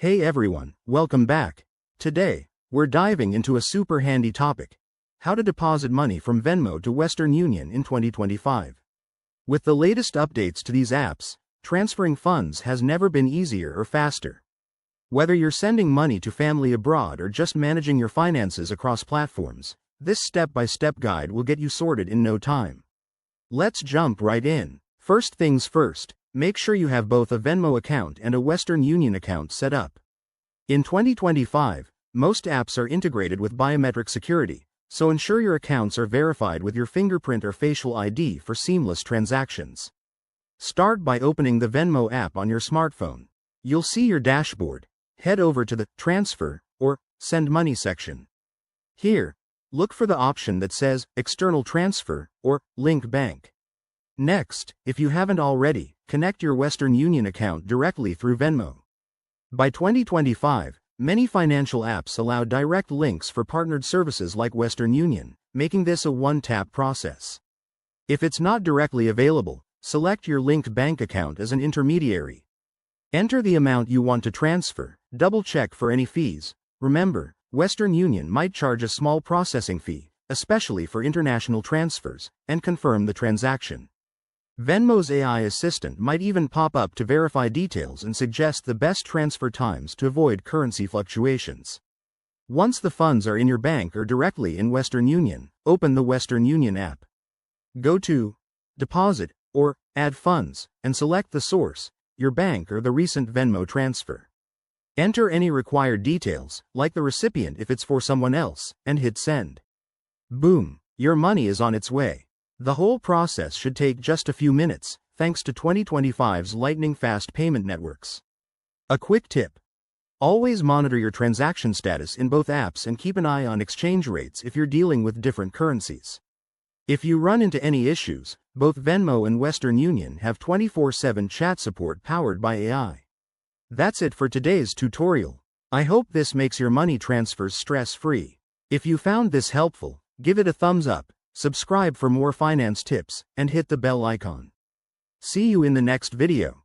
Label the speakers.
Speaker 1: Hey everyone, welcome back. Today, we're diving into a super handy topic: how to deposit money from Venmo to Western Union in 2025. With the latest updates to these apps, transferring funds has never been easier or faster. Whether you're sending money to family abroad or just managing your finances across platforms, this step-by-step guide will get you sorted in no time. Let's jump right in. First things first, make sure you have both a Venmo account and a Western Union account set up. In 2025, most apps are integrated with biometric security, so ensure your accounts are verified with your fingerprint or facial ID for seamless transactions. Start by opening the Venmo app on your smartphone. You'll see your dashboard. Head over to the Transfer or Send Money section. Here, look for the option that says External Transfer or Link Bank. Next, if you haven't already, connect your Western Union account directly through Venmo. By 2025, many financial apps allow direct links for partnered services like Western Union, making this a one-tap process. If it's not directly available, select your linked bank account as an intermediary. Enter the amount you want to transfer, double-check for any fees. Remember, Western Union might charge a small processing fee, especially for international transfers, and confirm the transaction. Venmo's AI assistant might even pop up to verify details and suggest the best transfer times to avoid currency fluctuations. Once the funds are in your bank or directly in Western Union, open the Western Union app. Go to Deposit or Add Funds and select the source, your bank or the recent Venmo transfer. Enter any required details, like the recipient if it's for someone else, and hit Send. Boom, your money is on its way. The whole process should take just a few minutes, thanks to 2025's lightning-fast payment networks. A quick tip: always monitor your transaction status in both apps and keep an eye on exchange rates if you're dealing with different currencies. If you run into any issues, both Venmo and Western Union have 24/7 chat support powered by AI. That's it for today's tutorial. I hope this makes your money transfers stress-free. If you found this helpful, give it a thumbs up. Subscribe for more finance tips, and hit the bell icon. See you in the next video.